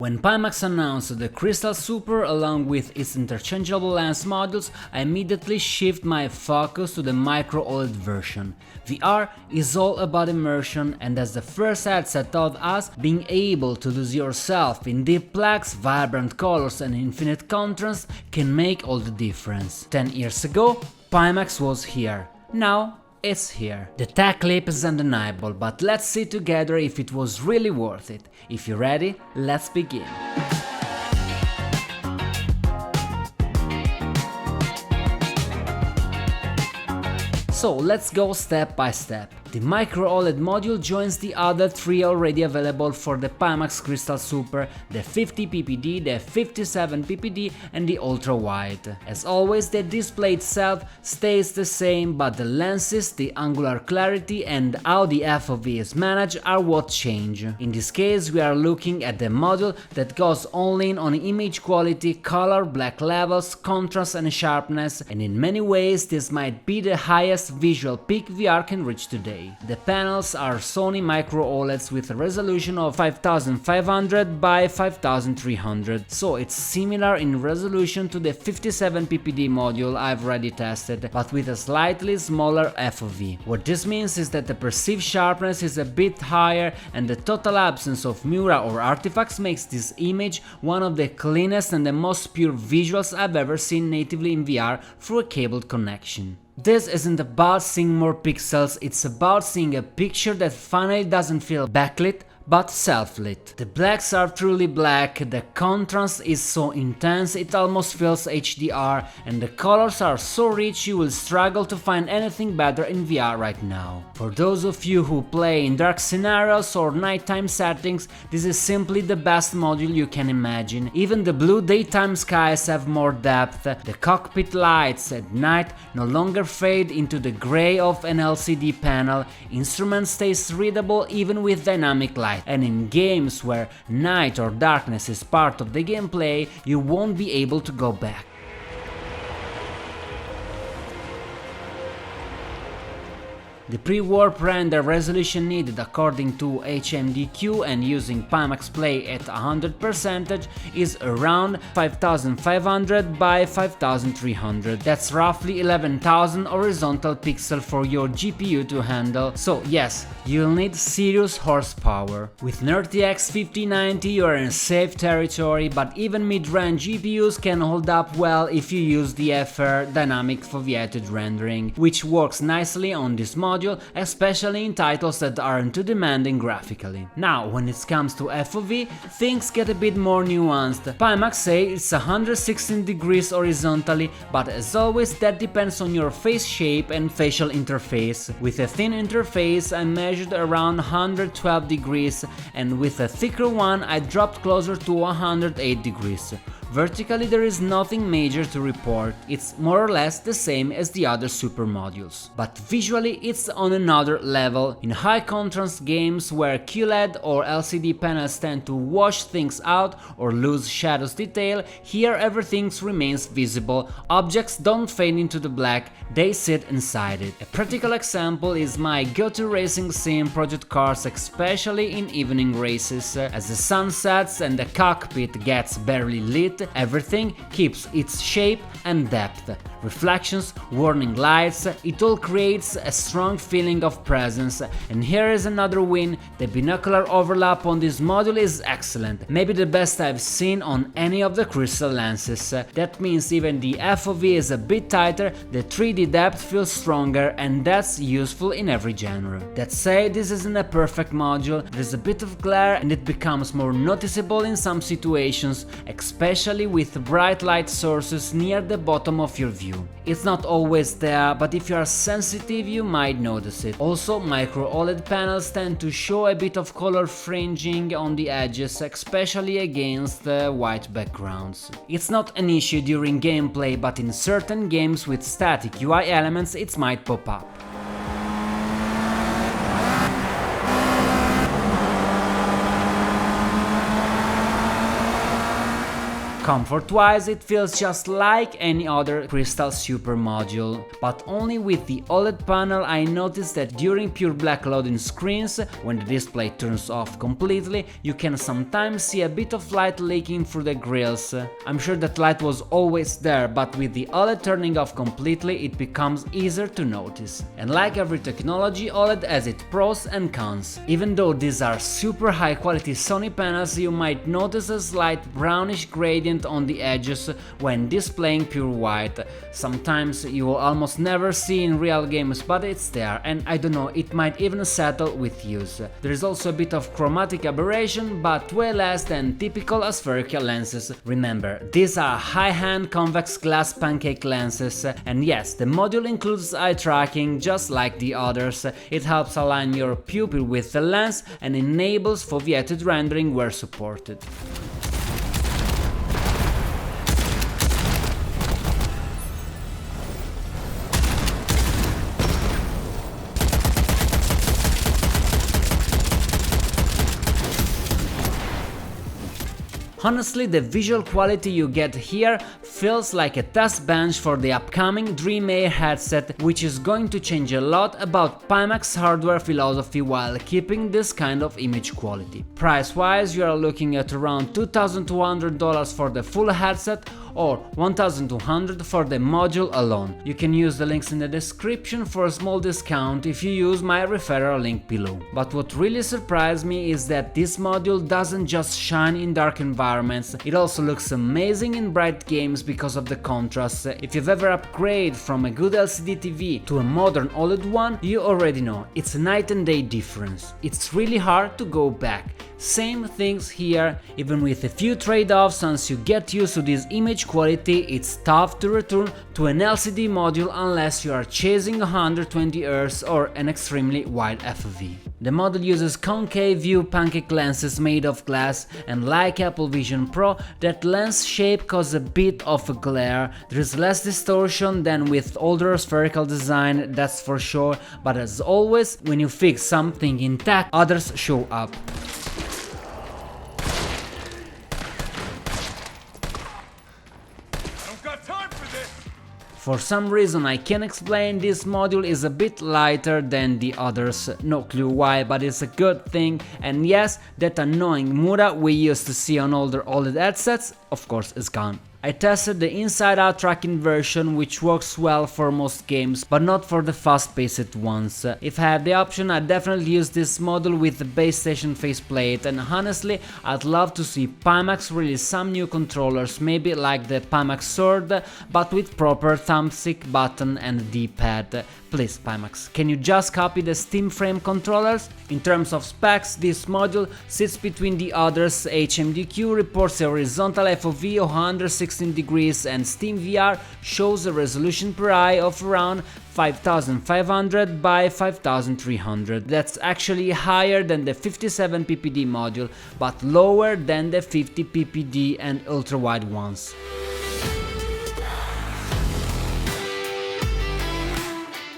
When Pimax announced the Crystal Super along with its interchangeable lens modules, I immediately shift my focus to the Micro-OLED version. VR is all about immersion, and as the first headset taught us, being able to lose yourself in deep blacks, vibrant colors and infinite contrast can make all the difference. 10 years ago, Pimax was here. Now it's here. The tech leap is undeniable, but let's see together if it was really worth it. If you're ready, let's begin. So let's go step by step. The Micro-OLED module joins the other three already available for the Pimax Crystal Super, the 50 ppd, the 57 ppd and the Ultrawide. As always, the display itself stays the same, but the lenses, the angular clarity and how the FOV is managed are what change. In this case, we are looking at the module that goes all in on image quality, color, black levels, contrast and sharpness, and in many ways this might be the highest visual peak VR can reach today. The panels are Sony Micro-OLEDs with a resolution of 5500 by 5300, so it's similar in resolution to the 57 ppd module I've already tested, but with a slightly smaller FOV. What this means is that the perceived sharpness is a bit higher, and the total absence of Mura or artifacts makes this image one of the cleanest and the most pure visuals I've ever seen natively in VR through a cabled connection. This isn't about seeing more pixels, it's about seeing a picture that finally doesn't feel backlit, but self-lit. The blacks are truly black, the contrast is so intense it almost feels HDR, and the colors are so rich you will struggle to find anything better in VR right now. For those of you who play in dark scenarios or nighttime settings, this is simply the best module you can imagine. Even the blue daytime skies have more depth, the cockpit lights at night no longer fade into the grey of an LCD panel, instrument stays readable even with dynamic light. And in games where night or darkness is part of the gameplay, you won't be able to go back. The pre-warp render resolution needed according to HMDQ and using Pimax Play at 100% is around 5500 by 5300. That's roughly 11,000 horizontal pixels for your GPU to handle, so yes, you'll need serious horsepower. With an RTX 5090 you are in safe territory, but even mid-range GPUs can hold up well if you use the FR dynamic foveated rendering, which works nicely on this module, especially in titles that aren't too demanding graphically. Now, when it comes to FOV, things get a bit more nuanced. Pimax say it's 116 degrees horizontally, but as always that depends on your face shape and facial interface. With a thin interface I measured around 112 degrees, and with a thicker one I dropped closer to 108 degrees. Vertically there is nothing major to report, it's more or less the same as the other super modules. But visually it's on another level. In high contrast games where QLED or LCD panels tend to wash things out or lose shadows detail, here everything remains visible, objects don't fade into the black, they sit inside it. A practical example is my go-to racing sim Project Cars, especially in evening races. As the sun sets and the cockpit gets barely lit, everything keeps its shape and depth. Reflections, warning lights, it all creates a strong feeling of presence. And here is another win, the binocular overlap on this module is excellent, maybe the best I've seen on any of the crystal lenses. That means even the FOV is a bit tighter, the 3D depth feels stronger, and that's useful in every genre. That said, this isn't a perfect module, there's a bit of glare and it becomes more noticeable in some situations, especially with bright light sources near the bottom of your view. It's not always there, but if you are sensitive you might notice it. Also, Micro-OLED panels tend to show a bit of color fringing on the edges, especially against white backgrounds. It's not an issue during gameplay, but in certain games with static UI elements it might pop up. Comfort-wise, it feels just like any other Crystal Super module, but only with the OLED panel. I noticed that during pure black loading screens, when the display turns off completely, you can sometimes see a bit of light leaking through the grills. I'm sure that light was always there, but with the OLED turning off completely, it becomes easier to notice. And like every technology, OLED has its pros and cons. Even though these are super high quality Sony panels, you might notice a slight brownish gradient on the edges when displaying pure white. Sometimes you will almost never see in real games, but it's there, and I don't know, it might even settle with use. There is also a bit of chromatic aberration, but way less than typical aspherical lenses. Remember, these are high-end convex glass pancake lenses, and yes, the module includes eye tracking just like the others. It helps align your pupil with the lens and enables foveated rendering where supported. Honestly, the visual quality you get here feels like a test bench for the upcoming Dream Air headset, which is going to change a lot about Pimax hardware philosophy while keeping this kind of image quality. Price-wise, you are looking at around $2,200 for the full headset or $1,200 for the module alone. You can use the links in the description for a small discount if you use my referral link below. But what really surprised me is that this module doesn't just shine in dark environments, it also looks amazing in bright games because of the contrast. If you've ever upgraded from a good LCD TV to a modern OLED one, you already know, it's a night and day difference. It's really hard to go back. Same things here, even with a few trade-offs. Once you get used to this image quality, it's tough to return to an LCD module unless you are chasing 120Hz or an extremely wide FOV. The model uses concave view pancake lenses made of glass, and like Apple Vision Pro, that lens shape causes a bit of a glare. There is less distortion than with older spherical design, that's for sure, but as always, when you fix something intact, others show up. For some reason I can't explain, this module is a bit lighter than the others, no clue why, but it's a good thing. And yes, that annoying Mura we used to see on older OLED headsets, of course, is gone. I tested the inside-out tracking version, which works well for most games, but not for the fast-paced ones. If I had the option, I'd definitely use this module with the base station faceplate, and honestly, I'd love to see Pimax release some new controllers, maybe like the Pimax Sword, but with proper thumbstick button and D-pad. Please, Pimax, can you just copy the Steam Frame controllers? In terms of specs, this module sits between the others. HMDQ reports a horizontal FOV of 116 degrees and SteamVR shows a resolution per eye of around 5500 by 5300. That's actually higher than the 57 ppd module, but lower than the 50 ppd and ultra-wide ones.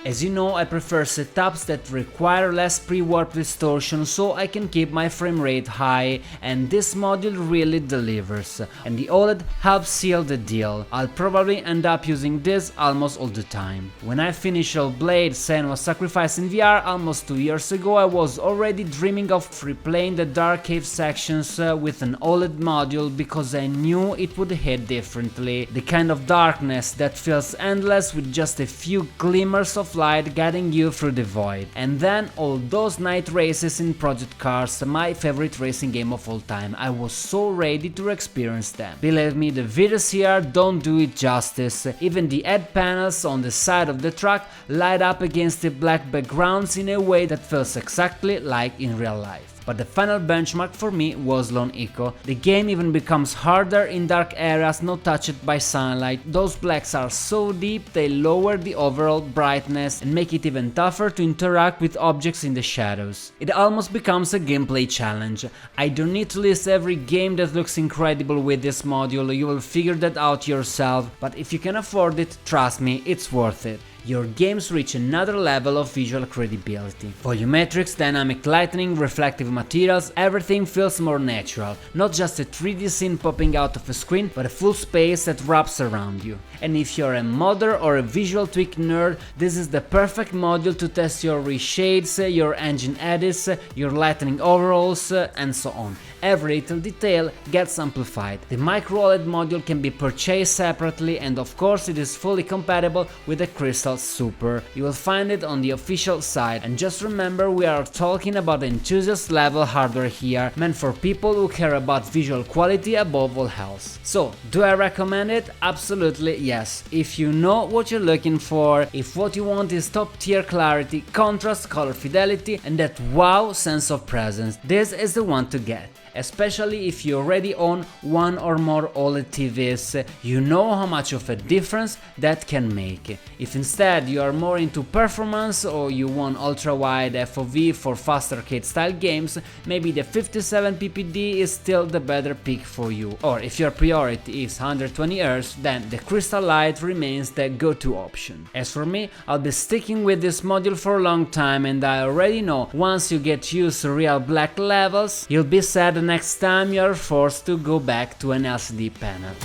As you know, I prefer setups that require less pre-warp distortion so I can keep my frame rate high, and this module really delivers, and the OLED helps seal the deal. I'll probably end up using this almost all the time. When I finished Blade Senua's Sacrifice in VR almost 2 years ago, I was already dreaming of replaying the dark cave sections with an OLED module because I knew it would hit differently. The kind of darkness that feels endless with just a few glimmers of light guiding you through the void. And then all those night races in Project Cars, my favorite racing game of all time. I was so ready to experience them. Believe me, the videos here don't do it justice. Even the head panels on the side of the truck light up against the black backgrounds in a way that feels exactly like in real life. But the final benchmark for me was Lone Echo. The game even becomes harder in dark areas not touched by sunlight. Those blacks are so deep they lower the overall brightness and make it even tougher to interact with objects in the shadows. It almost becomes a gameplay challenge. I don't need to list every game that looks incredible with this module, you will figure that out yourself, but if you can afford it, trust me, it's worth it. your games reach another level of visual credibility. Volumetrics, dynamic lighting, reflective materials, everything feels more natural, not just a 3D scene popping out of a screen, but a full space that wraps around you. And if you're a modder or a visual tweak nerd, this is the perfect module to test your reshades, your engine edits, your lighting overalls, and so on. Every little detail gets amplified. The Micro-OLED module can be purchased separately, and of course it is fully compatible with the Crystal Super. You will find it on the official site. And just remember, we are talking about enthusiast level hardware here, meant for people who care about visual quality above all else. So, do I recommend it? Absolutely yes. If you know what you're looking for, if what you want is top tier clarity, contrast, color fidelity, and that wow sense of presence, this is the one to get. Especially if you already own one or more OLED TVs, you know how much of a difference that can make. If instead you are more into performance or you want ultra-wide FOV for fast arcade style games, maybe the 57 ppd is still the better pick for you. Or if your priority is 120Hz, then the Crystal Light remains the go-to option. As for me, I'll be sticking with this module for a long time, and I already know once you get used to real black levels, you'll be sad the next time you are forced to go back to an LCD panel.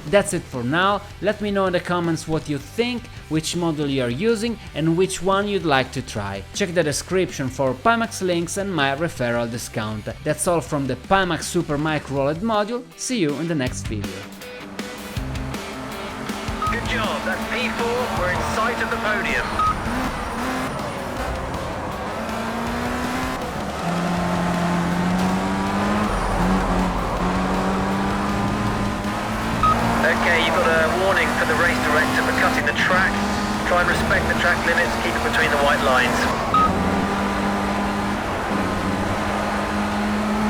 That's it for now. Let me know in the comments what you think, which model you are using and which one you'd like to try. Check the description for Pimax links and my referral discount. That's all from the Pimax Super Micro-OLED module. See you in the next video. Good job, that's P4, we're in sight of the podium. Okay, you've got a warning for the race director for cutting the track. Try and respect the track limits, keep it between the white lines.